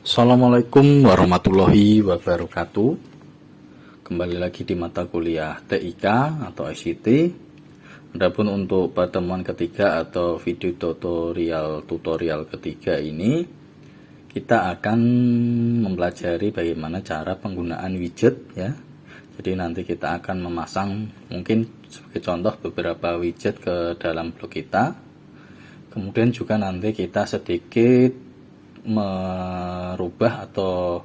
Assalamualaikum warahmatullahi wabarakatuh. Kembali lagi di mata kuliah TIK atau ICT. Adapun untuk pertemuan ketiga atau video tutorial ketiga ini, kita akan mempelajari bagaimana cara penggunaan widget ya. Jadi nanti kita akan memasang mungkin sebagai contoh beberapa widget ke dalam blog kita. Kemudian juga nanti kita sedikit merubah atau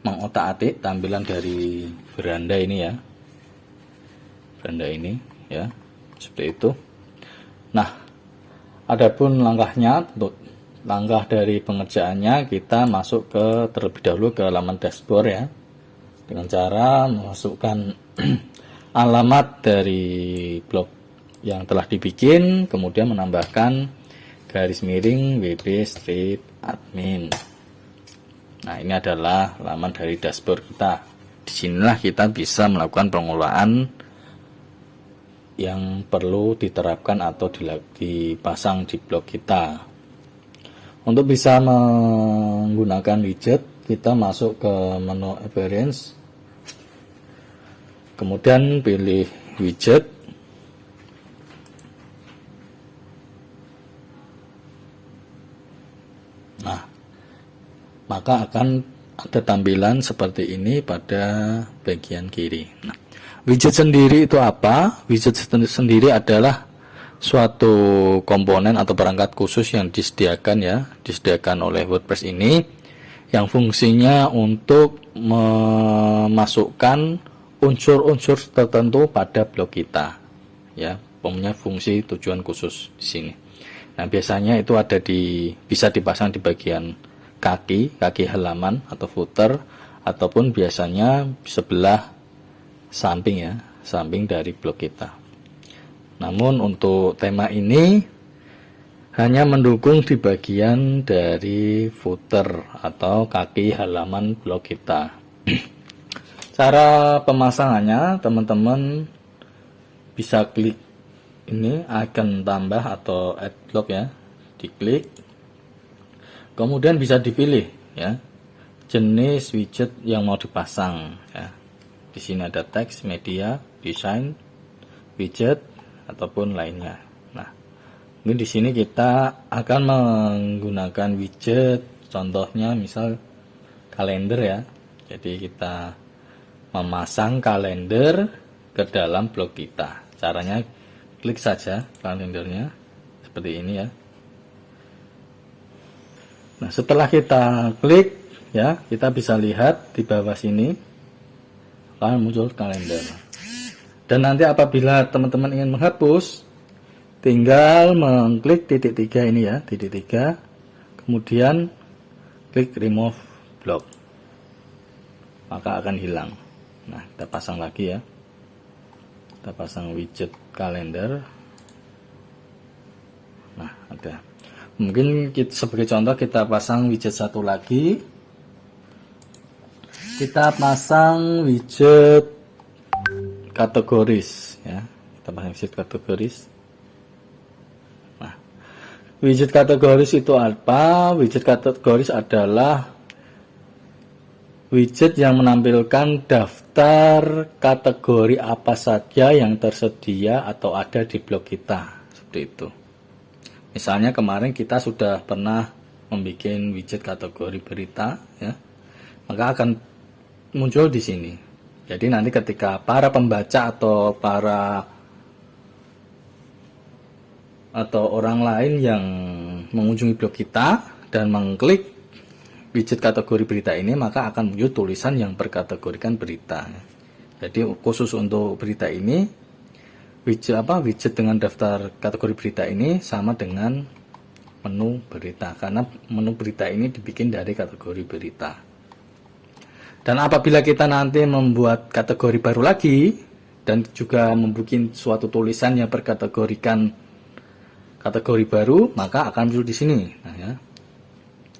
mengotak-atik tampilan dari beranda ini ya, beranda ini ya, seperti itu. Nah, adapun langkahnya, untuk langkah dari pengerjaannya, kita masuk ke terlebih dahulu ke halaman dashboard ya, dengan cara memasukkan alamat dari blog yang telah dibikin, kemudian menambahkan garis miring wb-admin. Nah, ini adalah halaman dari dashboard kita. Disinilah kita bisa melakukan pengelolaan yang perlu diterapkan atau dipasang di blog kita. Untuk bisa menggunakan widget, kita masuk ke menu appearance, kemudian pilih widget. Nah, maka akan ada tampilan seperti ini pada bagian kiri. Nah, widget sendiri itu apa? Widget sendiri adalah suatu komponen atau perangkat khusus yang disediakan oleh WordPress ini, yang fungsinya untuk memasukkan unsur-unsur tertentu pada blog kita. Ya, punya fungsi tujuan khusus di sini. Nah, biasanya itu bisa dipasang di bagian kaki halaman atau footer, ataupun biasanya sebelah samping ya, samping dari blog kita. Namun untuk tema ini hanya mendukung di bagian dari footer atau kaki halaman blog kita. Cara pemasangannya, teman-teman bisa klik ini icon tambah atau add blog ya, diklik, kemudian bisa dipilih ya jenis widget yang mau dipasang ya. Di sini ada teks, media, desain, widget ataupun lainnya. Nah, ini di sini kita akan menggunakan widget, contohnya misal kalender ya. Jadi kita memasang kalender ke dalam blog kita. Caranya klik saja kalendernya seperti ini ya. Nah, setelah kita klik ya, kita bisa lihat di bawah sini akan muncul kalender. Dan nanti apabila teman-teman ingin menghapus, tinggal mengklik titik 3 ini ya, titik 3, kemudian klik remove block, maka akan hilang. Nah, kita pasang lagi ya. Kita pasang widget kalender. Nah, ada. Mungkin sebagai contoh kita pasang widget satu lagi. Kita pasang widget kategoris ya. Kita pasang widget kategoris. Nah, widget kategoris itu apa? Widget kategoris adalah widget yang menampilkan daftar kategori apa saja yang tersedia atau ada di blog kita, seperti itu. Misalnya kemarin kita sudah pernah membuat widget kategori berita ya, maka akan muncul di sini. Jadi nanti ketika para pembaca atau orang lain yang mengunjungi blog kita dan mengklik widget kategori berita ini, maka akan muncul tulisan yang berkategorikan berita. Jadi khusus untuk berita ini, widget dengan daftar kategori berita ini sama dengan menu berita, karena menu berita ini dibikin dari kategori berita. Dan apabila kita nanti membuat kategori baru lagi dan juga membuat suatu tulisan yang berkategorikan kategori baru, maka akan muncul di sini. Nah ya,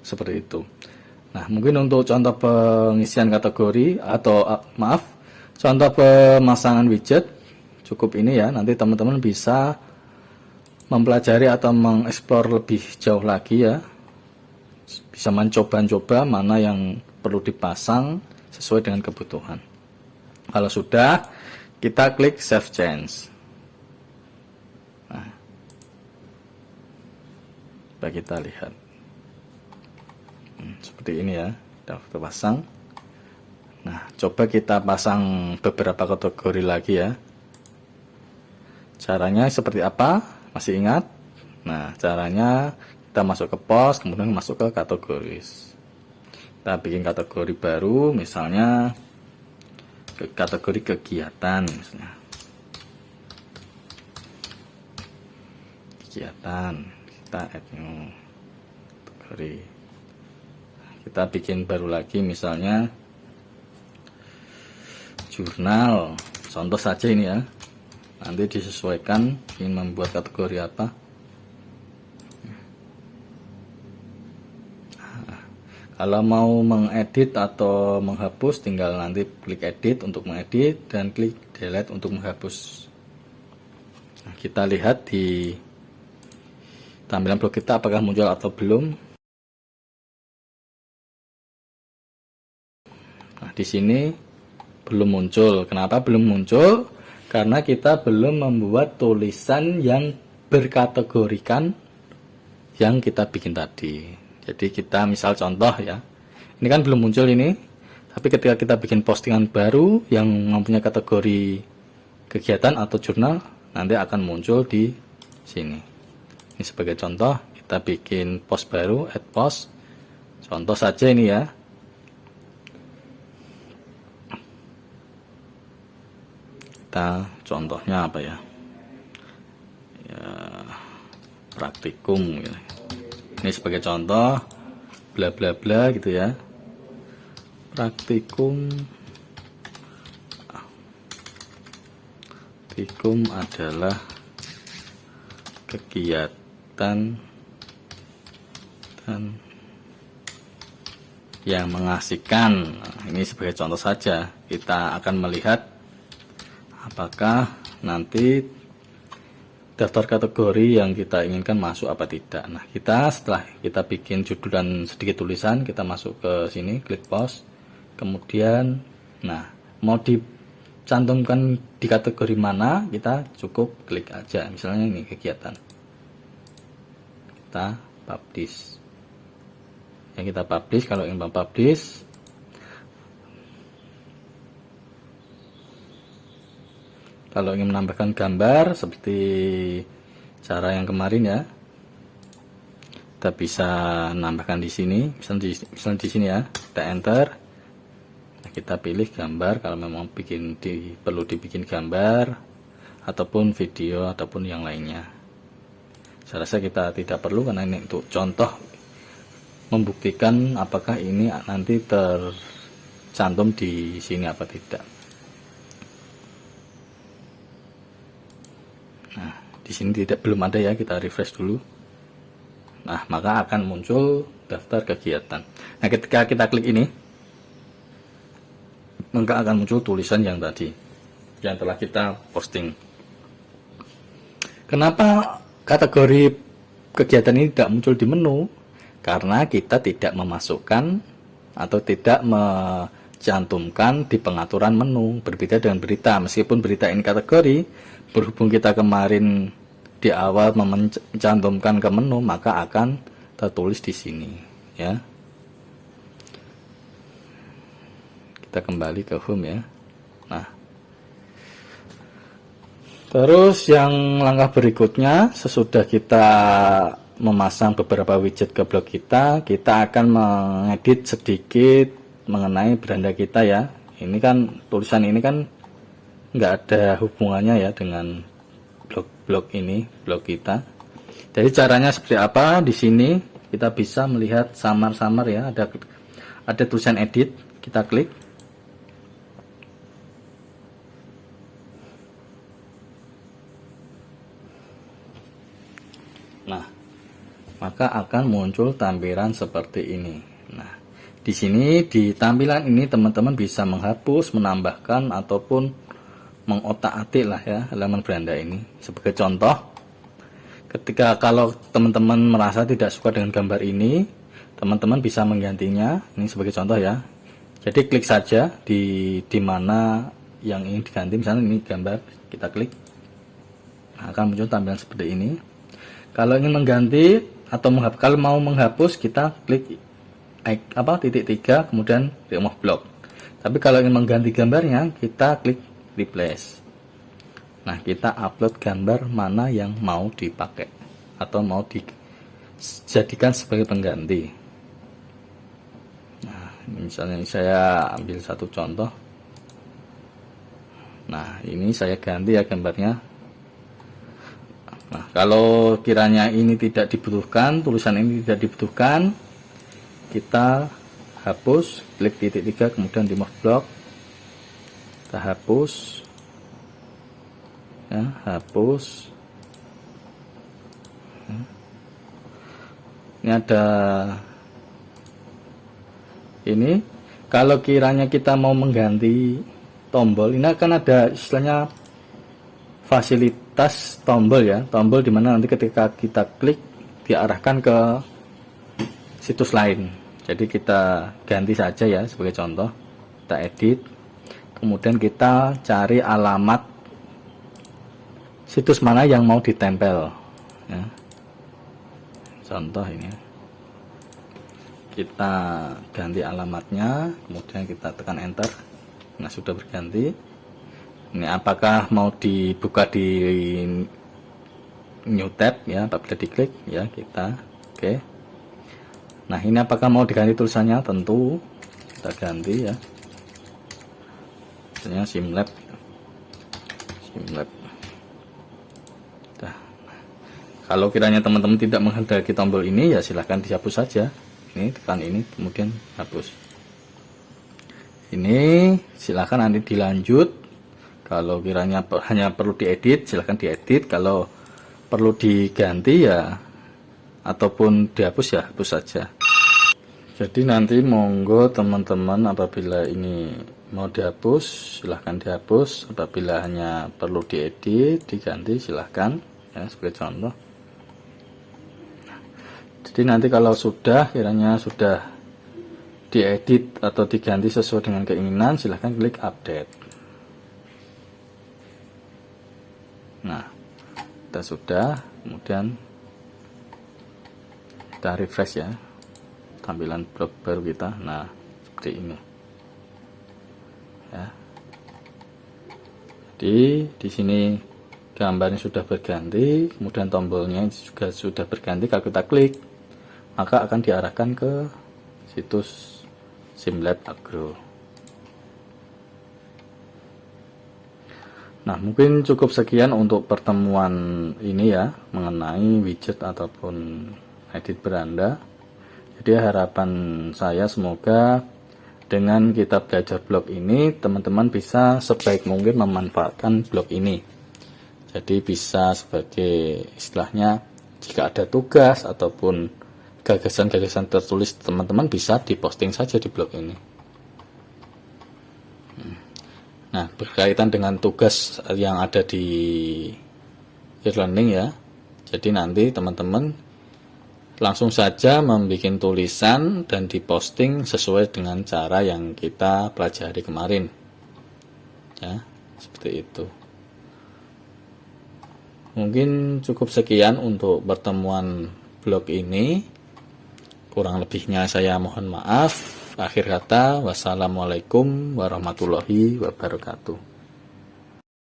seperti itu. Nah, mungkin untuk contoh pengisian kategori atau contoh pemasangan widget cukup ini ya. Nanti teman-teman bisa mempelajari atau mengeksplor lebih jauh lagi ya bisa mencoba-coba mana yang perlu dipasang sesuai dengan kebutuhan. Kalau sudah, kita klik Save Change. Nah, coba kita lihat. Seperti ini ya, sudah terpasang. Nah, coba kita pasang beberapa kategori lagi ya. Caranya seperti apa? Masih ingat? Nah, caranya kita masuk ke pos, kemudian masuk ke kategoris. Kita bikin kategori baru, misalnya ke kategori kegiatan, misalnya. Kegiatan, kita add new kategori. Kita bikin baru lagi, misalnya jurnal. Contoh saja ini ya. Nanti disesuaikan ingin membuat kategori apa. Kalau mau mengedit atau menghapus, tinggal nanti klik edit untuk mengedit dan klik delete untuk menghapus. Nah, kita lihat di tampilan blog kita apakah muncul atau belum. Nah, di sini belum muncul. Kenapa belum muncul? Karena kita belum membuat tulisan yang berkategorikan yang kita bikin tadi. Jadi kita misal contoh ya, ini kan belum muncul ini, tapi ketika kita bikin postingan baru yang mempunyai kategori kegiatan atau jurnal, nanti akan muncul di sini. Ini sebagai contoh, kita bikin post baru, add post, contoh saja ini ya. Kita contohnya apa ya? Ya, praktikum ya. Ini sebagai contoh, bla bla bla gitu ya. Praktikum adalah kegiatan yang mengasihkan. Nah, ini sebagai contoh saja. Kita akan melihat apakah nanti daftar kategori yang kita inginkan masuk apa tidak. Nah, kita setelah kita bikin judul dan sedikit tulisan, kita masuk ke sini, klik pause. Kemudian, nah, mau dicantumkan di kategori mana, kita cukup klik aja. Misalnya ini kegiatan. Kita publish. Yang kita publish, kalau ingin mempublish, kalau ingin menambahkan gambar seperti cara yang kemarin ya, kita bisa menambahkan di sini, misalnya di sini ya, kita enter. Nah, kita pilih gambar kalau memang perlu dibikin gambar ataupun video ataupun yang lainnya. Saya rasa kita tidak perlu karena ini untuk contoh membuktikan apakah ini nanti tercantum di sini apa tidak. Nah, di sini belum ada ya, kita refresh dulu. Nah, maka akan muncul daftar kegiatan. Nah, ketika kita klik ini, maka akan muncul tulisan yang tadi yang telah kita posting. Kenapa kategori kegiatan ini tidak muncul di menu? Karena kita tidak memasukkan atau tidak mencantumkan di pengaturan menu. Berbeda dengan berita, meskipun berita ini kategori, berhubung kita kemarin di awal mencantumkan ke menu, maka akan tertulis di sini ya. Kita kembali ke home ya. Nah, terus yang langkah berikutnya, sesudah kita memasang beberapa widget ke blog kita akan mengedit sedikit mengenai beranda kita ya. Ini kan tulisan ini kan nggak ada hubungannya ya dengan blog kita. Jadi caranya seperti apa? Di sini kita bisa melihat samar-samar ya, ada tulisan edit, kita klik. Nah, maka akan muncul tampilan seperti ini. Nah, di sini di tampilan ini teman-teman bisa menghapus, menambahkan ataupun mengotak-atik lah ya halaman beranda ini. Sebagai contoh, ketika kalau teman-teman merasa tidak suka dengan gambar ini, teman-teman bisa menggantinya. Ini sebagai contoh ya. Jadi klik saja di mana yang ingin diganti. Misalnya ini gambar, kita klik, nah, akan muncul tampilan seperti ini. Kalau ingin mengganti atau kalau mau menghapus, kita klik titik 3, kemudian remove block. Tapi kalau ingin mengganti gambarnya, kita klik replace. Nah, kita upload gambar mana yang mau dipakai atau mau dijadikan sebagai pengganti. Nah, misalnya saya ambil satu contoh. Nah, ini saya ganti ya gambarnya. Nah, kalau kiranya ini tidak dibutuhkan, tulisan ini tidak dibutuhkan, kita hapus, klik titik 3, kemudian remove block, kita hapus ya, hapus ya. Ini ada ini. Kalau kiranya kita mau mengganti tombol, ini akan ada istilahnya fasilitas tombol ya, tombol dimana nanti ketika kita klik diarahkan ke situs lain. Jadi kita ganti saja ya, sebagai contoh kita edit, kemudian kita cari alamat situs mana yang mau ditempel ya. Contoh ini kita ganti alamatnya, kemudian kita tekan enter. Nah, sudah berganti. Ini apakah mau dibuka di new tab ya, apabila diklik ya, kita oke. Nah, ini apakah mau diganti tulisannya? Tentu kita ganti ya, misalnya Simlab. Nah, kalau kiranya teman-teman tidak menghendaki tombol ini ya silahkan dihapus saja. Ini tekan ini, kemudian hapus. Ini silahkan nanti dilanjut. Kalau kiranya hanya perlu diedit, silahkan diedit. Kalau perlu diganti ya, ataupun dihapus ya hapus saja. Jadi nanti monggo teman-teman, apabila ini mau dihapus silahkan dihapus, apabila hanya perlu diedit diganti silahkan ya, sebagai contoh. Jadi nanti kalau kiranya sudah diedit atau diganti sesuai dengan keinginan, silahkan klik update. Nah, kita sudah, kemudian kita refresh ya, tampilan blog baru kita. Nah, seperti ini ya. Jadi di sini gambarnya sudah berganti, kemudian tombolnya juga sudah berganti. Kalau kita klik, maka akan diarahkan ke situs Simlab Agro. Nah, mungkin cukup sekian untuk pertemuan ini ya, mengenai widget ataupun edit beranda. Jadi harapan saya semoga dengan kita belajar blog ini, teman-teman bisa sebaik mungkin memanfaatkan blog ini. Jadi bisa sebagai istilahnya, jika ada tugas ataupun gagasan-gagasan tertulis, teman-teman bisa diposting saja di blog ini. Nah, berkaitan dengan tugas yang ada di e-learning ya. Jadi nanti teman-teman langsung saja membuat tulisan dan diposting sesuai dengan cara yang kita pelajari kemarin. Ya, seperti itu. Mungkin cukup sekian untuk pertemuan blog ini. Kurang lebihnya saya mohon maaf. Akhir kata, wassalamualaikum warahmatullahi wabarakatuh.